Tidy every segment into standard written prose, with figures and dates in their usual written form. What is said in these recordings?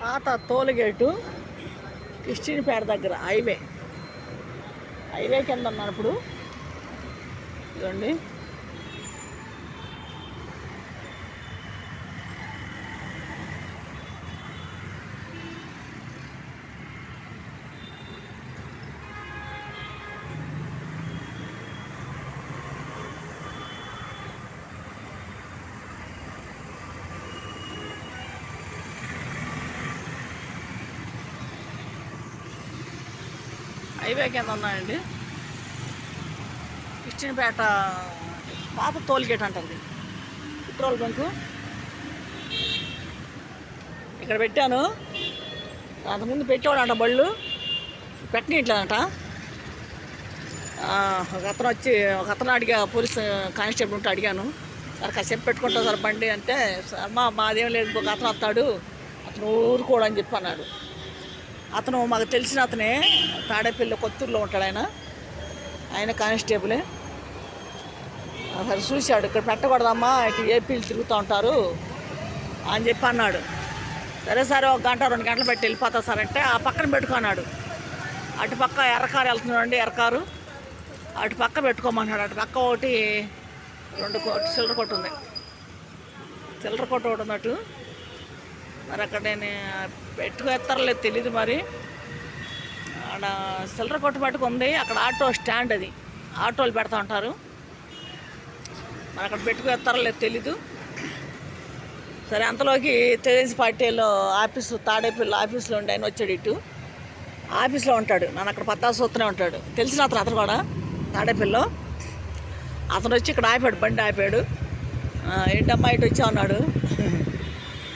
పాత టోల్గేటు కిస్టిన్పేట దగ్గర హైవే కింద ఉన్నాను ఇప్పుడు. ఇదండి హైవే కింద ఉన్నాయండి. కిస్టిన్పేట పాత టోల్గేట్ అంటారు. పెట్రోల్ బంకు ఇక్కడ పెట్టాను. అంతకుముందు పెట్టేవాడంట బళ్ళు, పెట్టనీయట్లేదంట. ఒక అతను అడిగా, పోలీస్ కానిస్టేబుల్ ఉంటే అడిగాను, సార్ కాసేపు పెట్టుకుంటా సార్ బండి అంటే, సార్ మాదేం లేదు, ఒక అతను వస్తాడు, అతను ఊరుకోడని చెప్పి అన్నాడు. అతను మాకు తెలిసిన అతనే, తాడేపల్లి కొత్తూరులో ఉంటాడు ఆయన కానిస్టేబులే. సరే చూశాడు, ఇక్కడ పెట్టకూడదమ్మా, ఇటు ఏపీలు తిరుగుతూ ఉంటారు అని చెప్పి అన్నాడు. సరే సరే, 1 గంట 2 గంటలు పెట్టి వెళ్ళిపోతా సార్ అంటే ఆ పక్కన పెట్టుకున్నాడు. అటు పక్క ఎర్రకారు వెళ్తున్నాడు, ఎర్రకారు అటు పక్క పెట్టుకోమన్నాడు. అటు పక్క ఒకటి 2 చిల్లర కొట్టు ఉంది, చిల్లర కొట్టు ఒకటి ఉన్నట్టు. మరి అక్కడ నేను పెట్టుకెత్తారలేదు తెలీదు. మరి ఆడ చిల్లర కొట్టు పట్టుకుంది, అక్కడ ఆటో స్టాండ్, అది ఆటోలు పెడతా ఉంటారు. మరి అక్కడ పెట్టుకెత్తారలేదు తెలీదు. సరే, అంతలోకి తెలుగుదేశం పార్టీలో ఆఫీసు, తాడేపల్లి ఆఫీసులో ఉండి ఆయన వచ్చాడు. ఇటు ఆఫీస్లో ఉంటాడు, నన్ను అక్కడ పత్తాసు వస్తూనే ఉంటాడు. తెలిసిన అతను కూడా తాడేపల్లిలో. అతను వచ్చి ఇక్కడ ఆపాడు, బండి ఆపాడు. ఏంటమ్మా ఇటు వచ్చా ఉన్నాడు.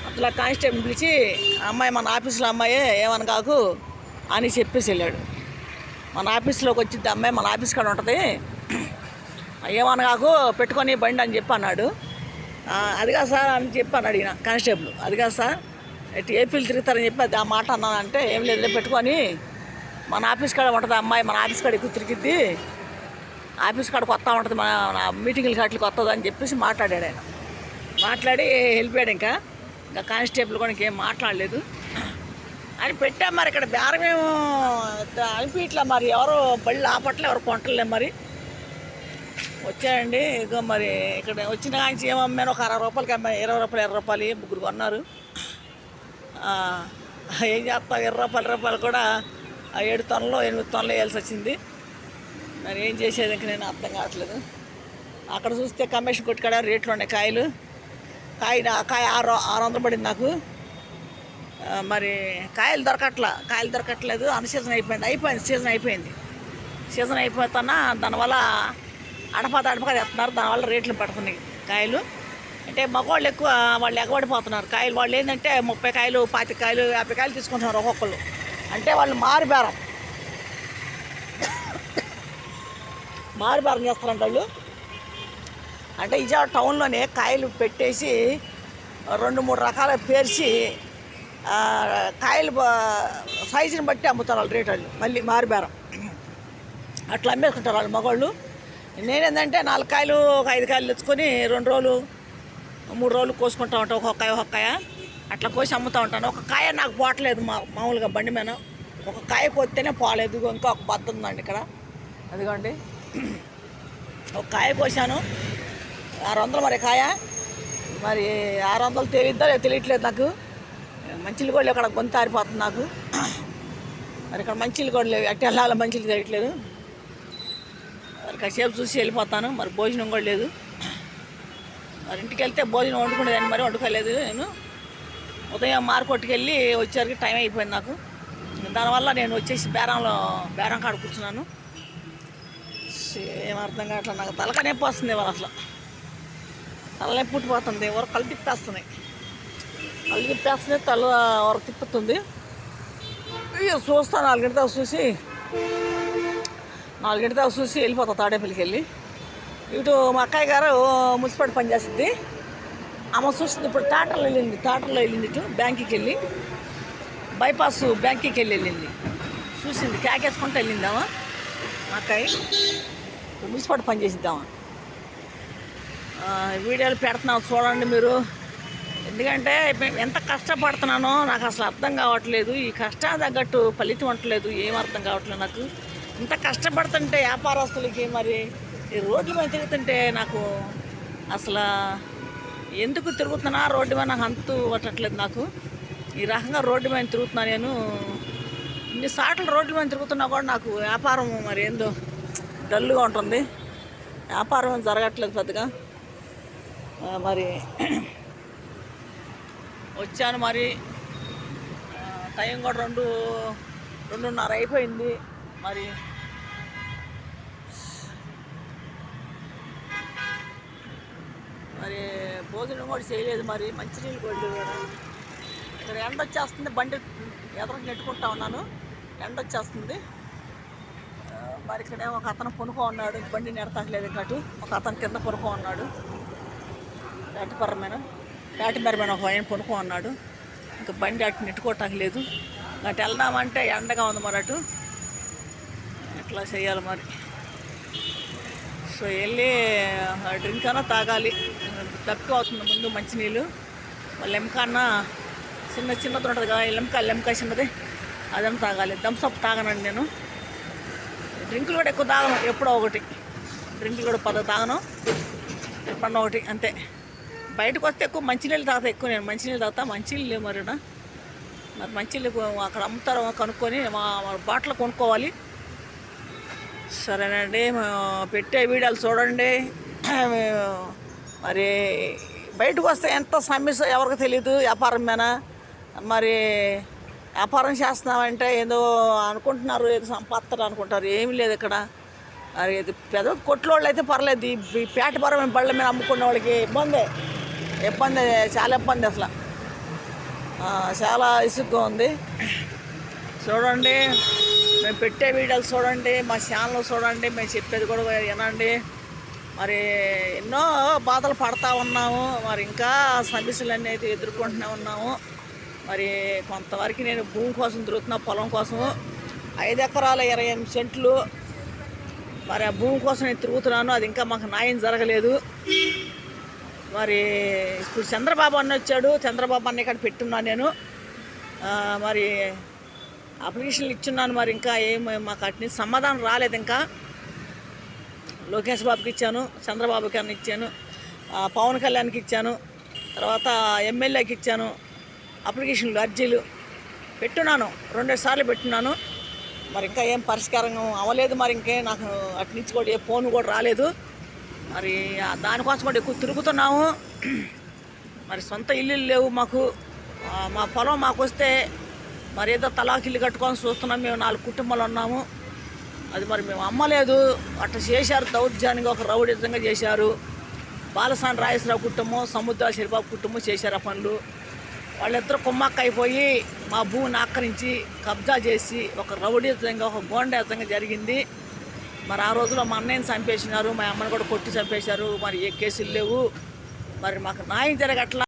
అట్లా కానిస్టేబుల్ పిలిచి, అమ్మాయి మన ఆఫీసులో అమ్మాయే, ఏమని కాకు అని చెప్పేసి వెళ్ళాడు. మన ఆఫీస్లోకి వచ్చింది అమ్మాయి, మన ఆఫీస్ కాడ ఉంటుంది, ఏమని కాకు పెట్టుకొని బండి అని చెప్పి అన్నాడు. అది కాదు సార్ అని చెప్పి అన్నాడు ఈయన కానిస్టేబుల్. అది కాదు సార్, ఇటు ఏపీలు తిరుగుతారని చెప్పి అది ఆ మాట అన్నానంటే, ఏం లేదు పెట్టుకొని మన ఆఫీస్ కాడ ఉంటుంది అమ్మాయి, మన ఆఫీస్ కాడ ఎక్కువ తిరిగిద్ది, ఆఫీస్ కాడకు వస్తూ ఉంటుంది, మన మీటింగ్లు కాట్లకి వస్తుంది అని చెప్పేసి మాట్లాడాడు ఆయన. మాట్లాడి వెళ్ళిపోయాడు. ఇంకా కానిస్టేబుల్ కూడా ఇంకేం మాట్లాడలేదు అని పెట్టా. మరి ఇక్కడ బేరమేమో అనిపించట్లా, మరి ఎవరు బళ్ళు ఆపట్లే, ఎవరు కొంటలే. మరి వచ్చాయండి. ఇదిగో మరి ఇక్కడ వచ్చిన కానీ ఏమమ్మాను, ఒక 60 రూపాయలకి అమ్మాయి, 20 రూపాయలు 20 రూపాయలు, ముగ్గురు కొన్నారు. ఏం చేస్తాం, 20 రూపాయలు కూడా 7 టన్నులు 8 టన్నులు వేయాల్సి వచ్చింది. మరి ఏం చేసేది ఇంక నేను అర్థం కావట్లేదు. అక్కడ చూస్తే కమిషన్ కొట్టుకాడ రేట్లు ఉన్నాయి. కాయ 600 పడింది నాకు. మరి కాయలు దొరకట్లేదు. అన్సీజన్ అయిపోయింది. సీజన్ అయిపోతున్నా దానివల్ల అడపాత తెస్తున్నారు. దానివల్ల రేట్లు పడుతున్నాయి కాయలు. అంటే మగవాళ్ళు ఎక్కువ, వాళ్ళు ఎగబడిపోతున్నారు కాయలు. వాళ్ళు ఏంటంటే 30 కాయలు 25 కాయలు 50 కాయలు తీసుకుంటున్నారు ఒక్కొక్కళ్ళు. అంటే వాళ్ళు మారుబేరం చేస్తారంట వాళ్ళు. అంటే విజయవాడ టౌన్లోనే కాయలు పెట్టేసి 2-3 రకాల పేర్చి కాయలు సైజుని బట్టి అమ్ముతారు వాళ్ళు, రేట్ వాళ్ళు మళ్ళీ మారుబేరం అట్లా అమ్మేసుకుంటారు వాళ్ళు మగవాళ్ళు. నేనేంటంటే 4 కాయలు ఒక 5 కాయలు తెచ్చుకొని 2 రోజులు 3 రోజులు కోసుకుంటూ ఉంటాను. ఒక్కొక్క కాయ అట్లా కోసి అమ్ముతూ ఉంటాను. ఒక కాయ నాకు పోవట్లేదు మామూలుగా బండి మీద, ఒక కాయ కోస్తేనే పోలేదు. ఇంకా ఒక బద్ద ఉందండి ఇక్కడ, అదిగోండి. ఒక కాయ కోసాను 600. మరి కాయ మరి 600 తెలియట్లేదు నాకు. మంచిలు కూడా అక్కడ గొంతు ఆరిపోతుంది నాకు. మరి ఇక్కడ మంచిలు కూడా లేవు, అట్టి వెళ్ళాలి, మంచిలు తెలియట్లేదు. మరి కాసేపు చూసి వెళ్ళిపోతాను. మరి భోజనం కూడా లేదు. మరి ఇంటికి వెళ్తే భోజనం వండుకునేదాన్ని, మరి వండుకోలేదు నేను. ఉదయం మార్కెట్కి వెళ్ళి వచ్చేసరికి టైం అయిపోయింది నాకు. దానివల్ల నేను వచ్చేసి బేరం కాడ కూర్చున్నాను. ఏం అర్థం కావట్లేదు నాకు. తలకాయ నొప్పి వస్తుంది ఇవాళ, అసలు తలనొప్పి పుట్టిపోతుంది. ఎవరు కళ్ళు తిప్పేస్తున్నాయి, తల వరకు తిప్పుతుంది. చూస్తాను 4 గంటల చూసి వెళ్ళిపోతా తాడేపల్లికి వెళ్ళి. ఇటు మా అక్కయ్య గారు మున్సిపాలిటీ పనిచేస్తుంది, ఆమె చూస్తుంది. ఇప్పుడు థియేటర్లో వెళ్ళింది. ఇటు బ్యాంకుకి వెళ్ళి, బైపాస్ బ్యాంకుకి వెళ్ళింది. చూసింది, క్యాకేసుకుంటూ వెళ్ళిందామా మా అక్కయ్య. మున్సిపాలిటీ పనిచేసిద్దామా. వీడియోలు పెడుతున్నాం చూడండి మీరు. ఎందుకంటే ఎంత కష్టపడుతున్నానో నాకు అసలు అర్థం కావట్లేదు. ఈ కష్టానికి తగ్గట్టు ఫలితం ఉండట్లేదు. ఏం అర్థం కావట్లేదు నాకు. ఇంత కష్టపడుతుంటే వ్యాపారస్తులకి మరి ఈ రోడ్ల మీద తిరుగుతుంటే నాకు అసలు ఎందుకు తిరుగుతున్నా రోడ్డు మీద నాకు అంతు పట్టట్లేదు. నాకు ఈ రకంగా రోడ్డు మీద తిరుగుతున్నా నేను. ఇన్నిసార్లు రోడ్ల మీద తిరుగుతున్నా కూడా నాకు వ్యాపారం మరి ఏందో డల్గా ఉంటుంది. వ్యాపారం జరగట్లేదు పెద్దగా. మరి వచ్చాను మరి టైం కూడా 2:30 అయిపోయింది. మరి మరి భోజనం కూడా చేయలేదు. మరి మంచినీళ్ళు కూడా కూడా ఇక్కడ ఎండ వచ్చేస్తుంది. బండి ఎదురు నెట్టుకుంటా ఉన్నాను. ఎండ వచ్చేస్తుంది. మరి ఇక్కడే ఒక అతను పొనుకో ఉన్నాడు. బండి నెడతాకలేదు. ఇంకటు ఒక అతను కింద పొనుకో ఉన్నాడు. తాటిపరమైన ఒక ఆయన పొనుకో ఉన్నాడు. ఇంకా బండి అటు నెట్టుకోవటానికి అటు వెళ్దామంటే ఎండగా ఉంది. మరి అటు ఎట్లా చేయాలి మరి. సో వెళ్ళి డ్రింక్ అన్నా తాగాలి. తక్కువ అవుతుంది ముందు మంచినీళ్ళు. లెమ్కన్నా చిన్నది ఉంటుంది కదా, లెమ్కా చిన్నది, అదేమో తాగాలి. థమ్స్అప్ తాగనండి నేను. డ్రింకులు కూడా ఎక్కువ తాగను. ఎప్పుడో ఒకటి డ్రింకులు కూడా 10 తాగను. ఎప్పుడన్నా ఒకటి అంతే. బయటకు వస్తే ఎక్కువ మంచినీళ్ళు తాగుతా. ఎక్కువ నేను మంచినీళ్ళు తాగుతా. మంచినీళ్ళు లేవు మరి మంచినీళ్ళు అక్కడ అమ్ముతారో కనుక్కొని మా బాటిల్ కొనుక్కోవాలి. సరేనండి. పెట్టే వీడియోలు చూడండి. మరి బయటకు వస్తే ఎంత సమస్య ఎవరికి తెలియదు. వ్యాపారం మీద మరి వ్యాపారం చేస్తున్నామంటే ఏదో అనుకుంటున్నారు, ఏదో సంపాదిస్తారు అనుకుంటారు. ఏమీ లేదు ఇక్కడ. మరి ఇది పెద్ద కొట్లోళ్ళు అయితే పర్లేదు. ఈ పేటపరమైన బళ్ళ మీద అమ్ముకునే వాళ్ళకి ఇబ్బంది, చాలా ఇబ్బంది. అసలు చాలా ఇసుగ్గా ఉంది. చూడండి, మేము పెట్టే వీడియోలు చూడండి, మా ఛానల్ చూడండి, మేము చెప్పేది కూడా వినండి. మరి ఎన్నో బాధలు పడతా ఉన్నాము. మరి ఇంకా సమస్యలన్నీ అయితే ఎదుర్కొంటూనే ఉన్నాము. మరి కొంతవరకు నేను భూమి కోసం తిరుగుతున్నా, పొలం కోసము. 5 ఎకరాల 28 సెంట్లు. మరి ఆ భూమి కోసం నేను తిరుగుతున్నాను. అది ఇంకా మాకు న్యాయం జరగలేదు. మరి ఇప్పుడు చంద్రబాబు అన్న వచ్చాడు. చంద్రబాబు అన్న ఇక్కడ పెట్టున్నాను నేను. మరి అప్లికేషన్లు ఇచ్చున్నాను. మరి ఇంకా మాకు అటు నుంచి సమాధానం రాలేదు. ఇంకా లోకేష్ బాబుకి ఇచ్చాను, చంద్రబాబుకి అన్న ఇచ్చాను, పవన్ కళ్యాణ్కి ఇచ్చాను, తర్వాత ఎమ్మెల్యేకి ఇచ్చాను. అప్లికేషన్లు అర్జీలు పెట్టున్నాను. 2 సార్లు పెట్టున్నాను. మరి ఇంకా ఏం పరిష్కారం అవ్వలేదు. మరి ఇంకే నాకు అటు నుంచి కూడా ఏ ఫోన్ కూడా రాలేదు. మరి దానికోసం కూడా ఎక్కువ తిరుగుతున్నాము. మరి సొంత ఇల్లు లేవు మాకు. మా పొలం మాకు వస్తే మరి ఏదో తలాకిల్లు కట్టుకొని చూస్తున్నాం. మేము 4 కుటుంబాలు ఉన్నాము. అది మరి మేము అమ్మలేదు. అట్లా చేశారు. దౌర్జన్యంగా ఒక రౌడిజంగా చేశారు. బాలసాని రాజేశ్వరరావు కుటుంబం, సముద్ర శరిబాబు కుటుంబం చేశారు ఆ పనులు. వాళ్ళిద్దరూ కుమ్మక్క అయిపోయి మా భూమిని ఆక్రమించి కబ్జా చేసి ఒక రౌడీజంగా, ఒక గోండేజంగా జరిగింది. మరి ఆ రోజులో మా అన్నయ్యని చంపేసినారు. మా అమ్మని కూడా కొట్టి చంపేశారు. మరి ఏ కేసులు లేవు. మరి మాకు న్యాయం జరగట్లా.